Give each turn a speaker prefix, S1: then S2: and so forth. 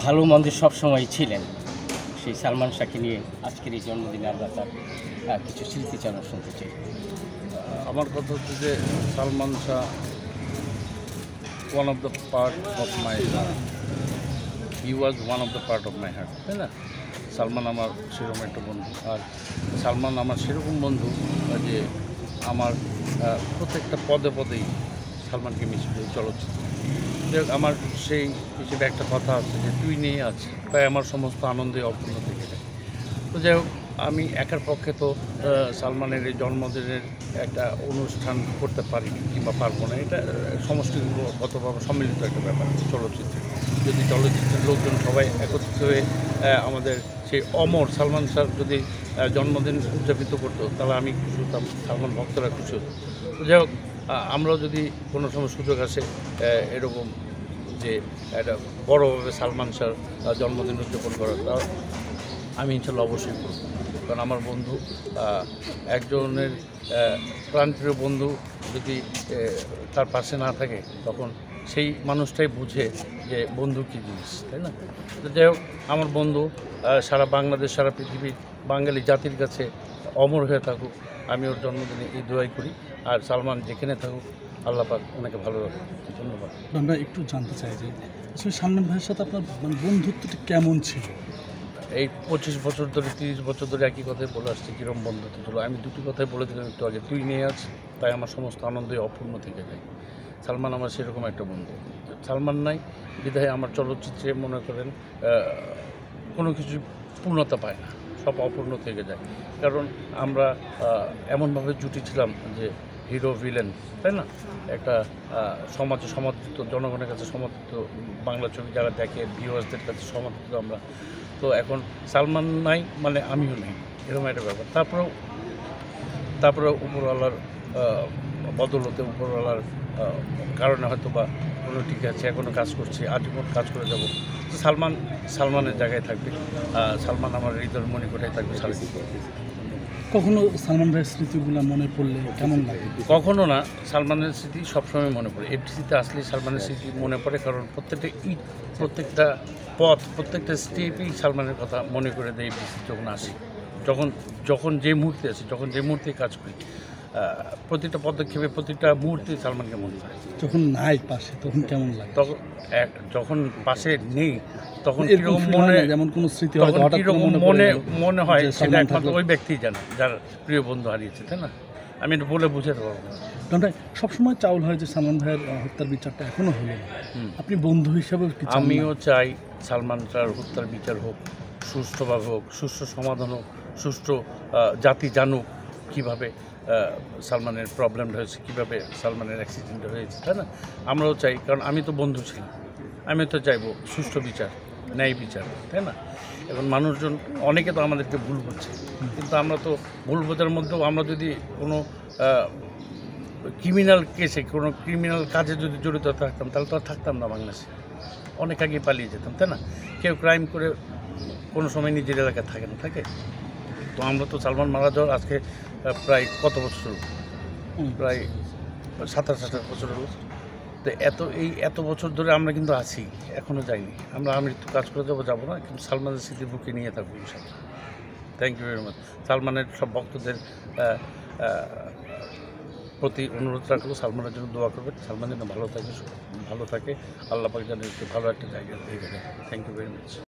S1: ভালো মন্দের সবসময় ছিলেন। সেই সালমান শাহকে নিয়ে আজকের এই জন্মদিনে আমরা তার কিছু স্মৃতিচারণ শুনতে চাই।
S2: আমার কথা হচ্ছে যে Salman Shah one of the part of my heart, he was one of the part of my heart, তাই না? সালমান আমার সেরকম একটা বন্ধু, আর সালমান আমার সেরকম বন্ধু যে আমার প্রত্যেকটা পদে পদেই সালমানকে মিশে এই চলচ্চিত্র। আমার সেই হিসেবে একটা কথা আছে যে তুই নিয়ে আছে, তাই আমার সমস্ত আনন্দে অপূর্ণ থেকে যায়। তো যাই হোক, আমি একার পক্ষে তো সালমানের এই জন্মদিনের একটা অনুষ্ঠান করতে পারি কিংবা পারবো না, এটা সমষ্টিগতভাবে সম্মিলিত একটা ব্যাপার চলচ্চিত্রে। যদি চলচ্চিত্রের লোকজন সবাই একত্রিত হয়ে আমাদের সেই অমর সালমান শাহর যদি জন্মদিন উদযাপিত করতো, তাহলে আমি খুশি হতাম, সালমান ভক্তরা খুশি হতো। তো যাই হোক, আমরাও যদি কোনো সময় সুযোগ আসে এরকম যে একটা বড়োভাবে সালমান শাহর জন্মদিন উদযাপন করার, তা আমি ইনশাল্লাহ অবশ্যই করব। কারণ আমার বন্ধু, একজনের প্রাণপ্রিয় বন্ধু যদি তার পাশে না থাকে, তখন সেই মানুষটাই বুঝে যে বন্ধু কী জিনিস, তাই না? তো যাই হোক, আমার বন্ধু সারা বাংলাদেশ, সারা পৃথিবীর বাঙালি জাতির কাছে অমর হয়ে থাকুক, আমি ওর জন্মদিনে এই দোয়াই করি। আর সালমান যেখানে থাকুক, আল্লাহ পাক ওনাকে ভালো রাখুন। ধন্যবাদ।
S3: আমরা একটু জানতে চাই যে আসলে সালমান ভাইয়ের সাথে আপনার বন্ধুত্বটা কেমন ছিল?
S2: এই 25 বছর ধরে, 30 বছর ধরে একই কথাই বলে আসছি, কীরকম বন্ধুত্ব ছিল। আমি দুটি কথাই বলে দিলাম একটু আগে, তুই নিয়ে আছ, তাই আমার সমস্ত আনন্দই অপূর্ণ থেকে যায়। সালমান আমার সেরকম একটা বন্ধু। সালমান নাই বিধায় আমার চলচ্চিত্রে মনে করেন কোনো কিছু পূর্ণতা পায় না, সব অপূর্ণ থেকে যায়। কারণ আমরা এমনভাবে জুটেছিলাম যে হিরো ভিলেন, তাই না? একটা সমাজে সমাদৃত, জনগণের কাছে সমাদৃত, বাংলা ছবি যারা দেখে ভিউয়ার্সদের কাছে সমাদৃত আমরা। তো এখন সালমান নাই মানে আমিও নেই, এরকম একটা ব্যাপার। তারপরে উপরওয়ালার বদলতে, উপরওয়ালার কারণে হয়তো বা কোনো ঠিক আছে, এখনও কাজ করছি, আজীবন কাজ করে যাব। তো সালমানের জায়গায় থাকবে, সালমান আমার হৃদয়ের মণিকোঠায় থাকবে সারাদিন।
S3: কখনো সালমান ভাইয়ের স্মৃতিগুলো মনে পড়লে কেমন লাগে?
S2: কখনো না, সালমানের স্মৃতি সবসময় মনে পড়ে। এফডিসিতে আসলে সালমানের স্মৃতি মনে পড়ে, কারণ প্রত্যেকটা ইট, প্রত্যেকটা পথ, প্রত্যেকটা স্টেপেই সালমানের কথা মনে করে দেয় এফডিসি যখন আসি, যখন যে মুহূর্তে আসি, যখন যে মুহূর্তে কাজ করি, প্রতিটা পদক্ষেপে, প্রতিটা মুহূর্তে সালমানকে মনে হয়।
S3: যখন নাই পাশে তখন কেমন লাগে?
S2: তখন যখন পাশে নেই, তখন
S3: এরকম
S2: কীরকম মনে,
S3: যেমন কোনো স্মৃতি
S2: তখন কীরকম মনে হয়, সেটা একমাত্র ওই ব্যক্তিই জানে যার প্রিয় বন্ধু হারিয়েছে, তাই না? আমি এটা বলে বুঝাতে পারবো না।
S3: আমরা সবসময় চাউল হয় যে সালমান ভাইয়ের হত্যার বিচারটা এখনো হলো না। আপনি বন্ধু হিসাবে
S2: আমিও চাই সালমান শাহর হত্যার বিচার হোক, সুষ্ঠুভাবে হোক, সুষ্ঠু সমাধান হোক, সুষ্ঠু জাতি জানুক কীভাবে সালমানের প্রবলেমটা হয়েছে, কীভাবে সালমানের অ্যাক্সিডেন্টটা হয়েছে, তাই না? আমরাও চাই, কারণ আমি তো বন্ধু ছিলাম, আমি তো চাইবো সুষ্ঠু বিচার, ন্যায় বিচার, তাই না? এখন মানুষজন অনেকে তো আমাদেরকে ভুল বুঝছে, কিন্তু আমরা তো ভুল বোঝার মধ্যেও আমরা যদি কোনো ক্রিমিনাল কেসে, কোনো ক্রিমিনাল কাজে যদি জড়িত থাকতাম, তাহলে তো আর থাকতাম না বাংলাদেশে, অনেক আগেই পালিয়ে যেতাম, তাই না? কেউ ক্রাইম করে কোনো সময় নিজের এলাকায় থাকে না, থাকে। তো আমরা তো সালমান মারা যাওয়ার আজকে প্রায় কত বছর, প্রায় 27-28 বছর হলো। তো এত বছর ধরে আমরা কিন্তু আছি, এখনও যাইনি। আমরা আমৃত্যু কাজ করে যাবো না, কিন্তু সালমানের স্মৃতি বুকে নিয়ে থাকবো ইনশাআল্লাহ। Thank you very much. সালমানের সব ভক্তদের প্রতি অনুরোধ রাখবো, সালমানের জন্য দোয়া করবেন, সালমান যেন ভালো থাকে, আল্লাহ পাক যেন একটু ভালো একটা জায়গা দিয়ে দেয়। Thank you very much.